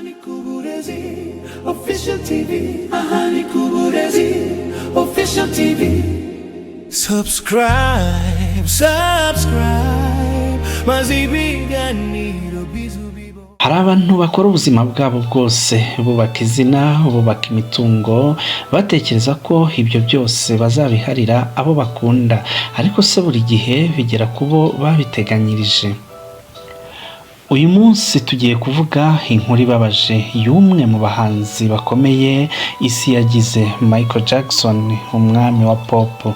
Ahani Kuburezi Official TV. Ahani Kuburezi Official TV. Subscribe maze ibiganiro bizubibo. Hari abantu bakora ubuzima bwabo bwose bubaka izina, bubaka imitungo, batekereza ko ibyo byose bazabiharira abo bakunda, ariko se buri gihe bigera kubo babiteganyirije. Uyu munsi tugiye kuvuga inkuru ibabaje y'umwe mu bahanzi bakomeye isi yagize, Michael Jackson, umwami wa pop,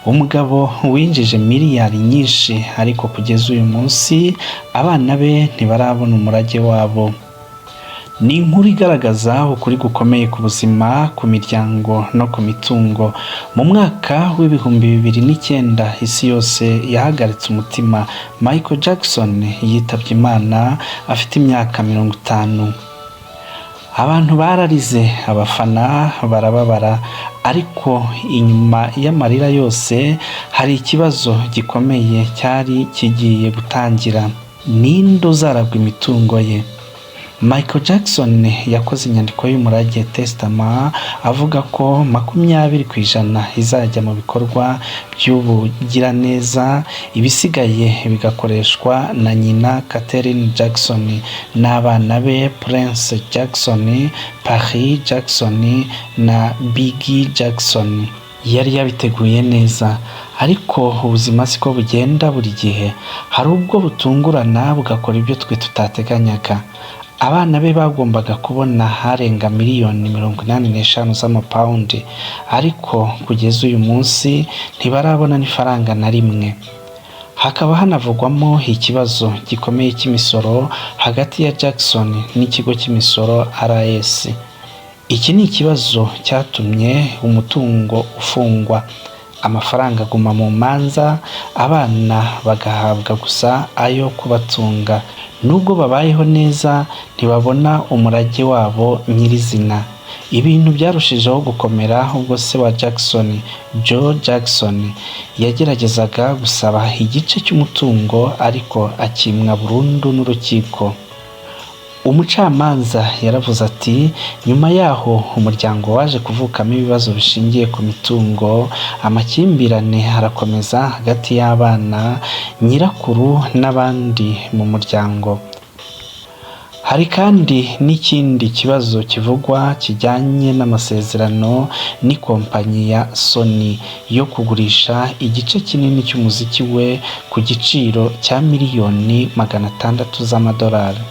umugabo winjije miliyari nyinshi, ariko kugeza uyu munsi abana be ntibarabona umurage wabo. Ni inkuru igaragaza ukuri gukomeye ku buzima, ku miryango no ku mitungo. Mu mwaka w'2009 isi yose yahagaritse umutima. Michael Jackson yitabye Imana afite imyaka 50. Abantu bararize, abafana barababara, ariko inyuma y'amarira yose hari ikibazo gikomeye cyari kigiye gutangira. Ninde uzaragwa imitungo ye? Michael Jackson yakoze inyandiko y'umurage testament avuga ko 20% izajya mu bikorwa by'ubugiraneza, ibisigaye bigakoreshwa na nyina Catherine Jackson n'abana be Prince Jackson, Paris Jackson na Biggie Jackson. Yari yabiteguye neza, ariko ubuzima siko bugenda buri gihe. Hari ubwo butungurana bugakora ibyo twe tutateganyaga. Abana be bagombaga kubona harenga miliyoni 85 z'amapaundi, ariko kugeza uyu munsi ntibarabona n'ifaranga na rimwe. Hakaba hanavugwamo ikibazo gikomeye cy'imisoro hagati ya Jackson n'ikigo cy'imisoro RS. Iki ni ikibazo cyatumye umutungo ufungwa, amafaranga aguma mu manza, abana bagahabwa gusa ayo kubatunga. Nubwo babayeho neza ntibabona umurage wabo nyirizina. Ibintu byarushijeho gukomera ubwo se wa Jackson, Joe Jackson, yageragezaga gusaba igice cy'umutungo, ariko akimwa burundu n'urukiko. Umucamanza yaravuze ati nyuma yaho umuryango waje kuvukamo ibibazo bishingiye ku mitungo, amakimbirane harakomeza hagati y'abana, nyirakuru n'abandi mu muryango. Hari kandi n'ikindi kibazo kivugwa kijyanye n'amasezerano n'ikompanyi ya Sony yo kugurisha igice kinini cy'umuziki we ku giciro cya miliyoni 600 z'amadolari.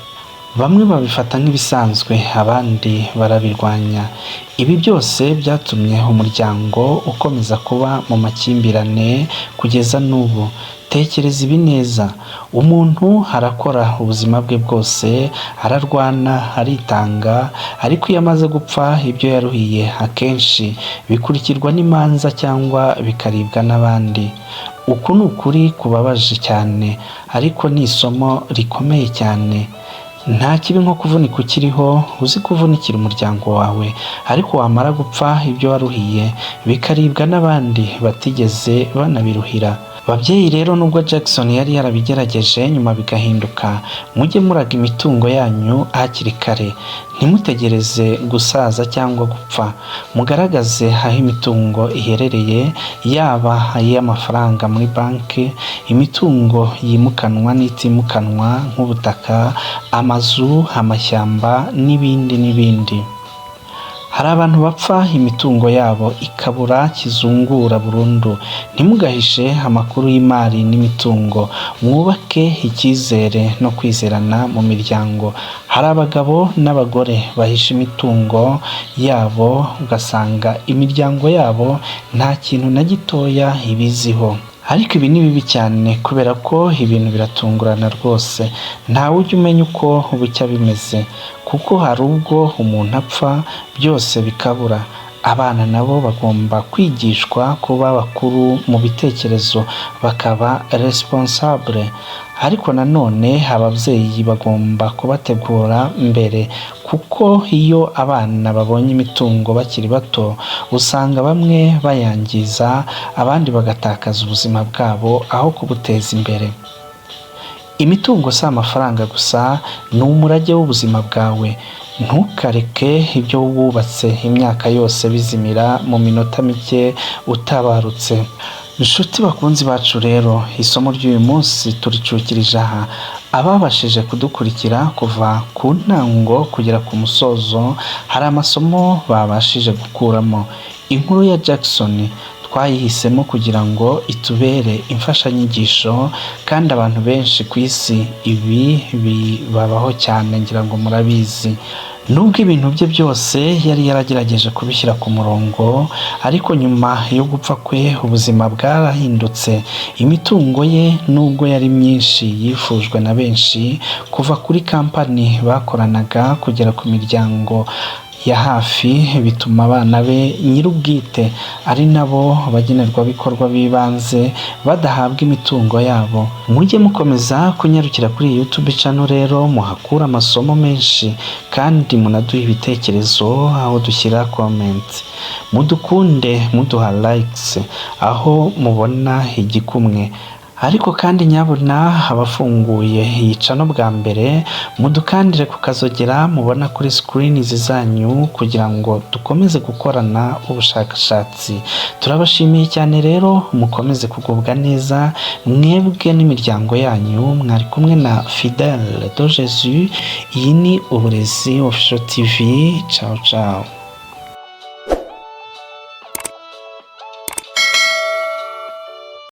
Bamwe babifata nk'ibisanzwe, abandi barabirwanya. Ibi byose byatumye umuryango ukomeza kuba mu makimbirane kugeza n'ubu. Tekereza ibi neza, umuntu arakora ubuzima bwe bwose, ararwana, aritanga, ariko iyo amaze gupfa ibyo yaruhiye akenshi bikurikirwa n'imanza cyangwa bikaribwa n'abandi. Uku ni ukuri kubabaje cyane, ariko ni isomo rikomeye cyane. Nta kibi nko kuvunika ukiriho, uzi kuvunikira umuryango wawe, ariko wamara gupfa ibyo waruhiye bikaribwa n'abandi batigeze banabiruhira. Babyeyi rero, nubwo Jackson yari yarabigerageje nyuma bigahinduka, mujye muraga imitungo yanyu hakiri kare. Ntimutegereze gusaza cyangwa gupfa. Mugaragaze aho imitungo iherereye, yaba ay'amafaranga muri banki, imitungo yimukanwa n'itimukanwa nk'ubutaka, amazu, amashyamba n'ibindi. Hari abantu bapfa imitungo yabo ikabura kizungura burundu. Ntimugahishe amakuru y'imari n'imitungo, mwubake icyizere no kwizerana mu miryango. Hari abagabo n'abagore bahisha imitungo yabo, ugasanga imiryango yabo nta kintu na gitoya ibiziho. Ariko ibi ni bibi cyane, kubera ko ibintu biratungurana rwose. Ntawe ujya umenya uko bucya bimeze, kuko hari ubwo umuntu apfa byose bikabura. Abana nabo bagomba kwigishwa kuba bakuru mu bitekerezo, bakaba responsable. Ariko nanone ababyeyi bagomba kubategura mbere, kuko iyo abana babonye imitungo bakiri bato, usanga bamwe bayangiza, abandi bagatakaza ubuzima bwabo aho kubuteza imbere. imitungo si amafaranga gusa, ni umurage w'ubuzima bwawe. Ntukareke ibyo wubatse imyaka yose bizimira mu minota mike utabarutse. Inshuti bakunzi bacu rero, isomo ry'uyu munsi turicukirije aha. Ababashije kudukurikira kuva ku ntango kugera ku musozo, hari amasomo babashije gukuramo. Inkuru ya Jackson twayihisemo kugira ngo itubere imfashanyigisho, kandi abantu benshi ku isi ibi bibabaho cyane, ngira ngo murabizi. Nubwo ibintu bye byose yari yaragerageje kubishyira ku murongo, ariko nyuma yo gupfa kwe ubuzima bwarahindutse. Imitungo ye nubwo yari myinshi yifujwe na benshi, kuva kuri kampani bakoranaga kugera ku miryango ya hafi, bituma abana be nyir'ubwite ari nabo bagenerwabikorwa b'ibanze badahabwa imitungo yabo. Mujye mukomeza kunyarukira kuri iyi YouTube channel rero, muhakura amasomo menshi kandi munaduha ibitekerezo aho dushyira comment. Mudukunde muduha likes aho mubona igikumwe. Ariko kandi nyabuna abafunguye iyi channel bwa mbere, mudukandire kukazogera mubona kuri screen zanyu kugira ngo dukomeze gukorana ubushakashatsi. Turabashimiye cyane rero, mukomeze kugubwa neza mwebwe n'imiryango yanyu. Mwari kumwe na Fidèle de Jésus. Iyi ni Uburezi Official TV. Ciao ciao.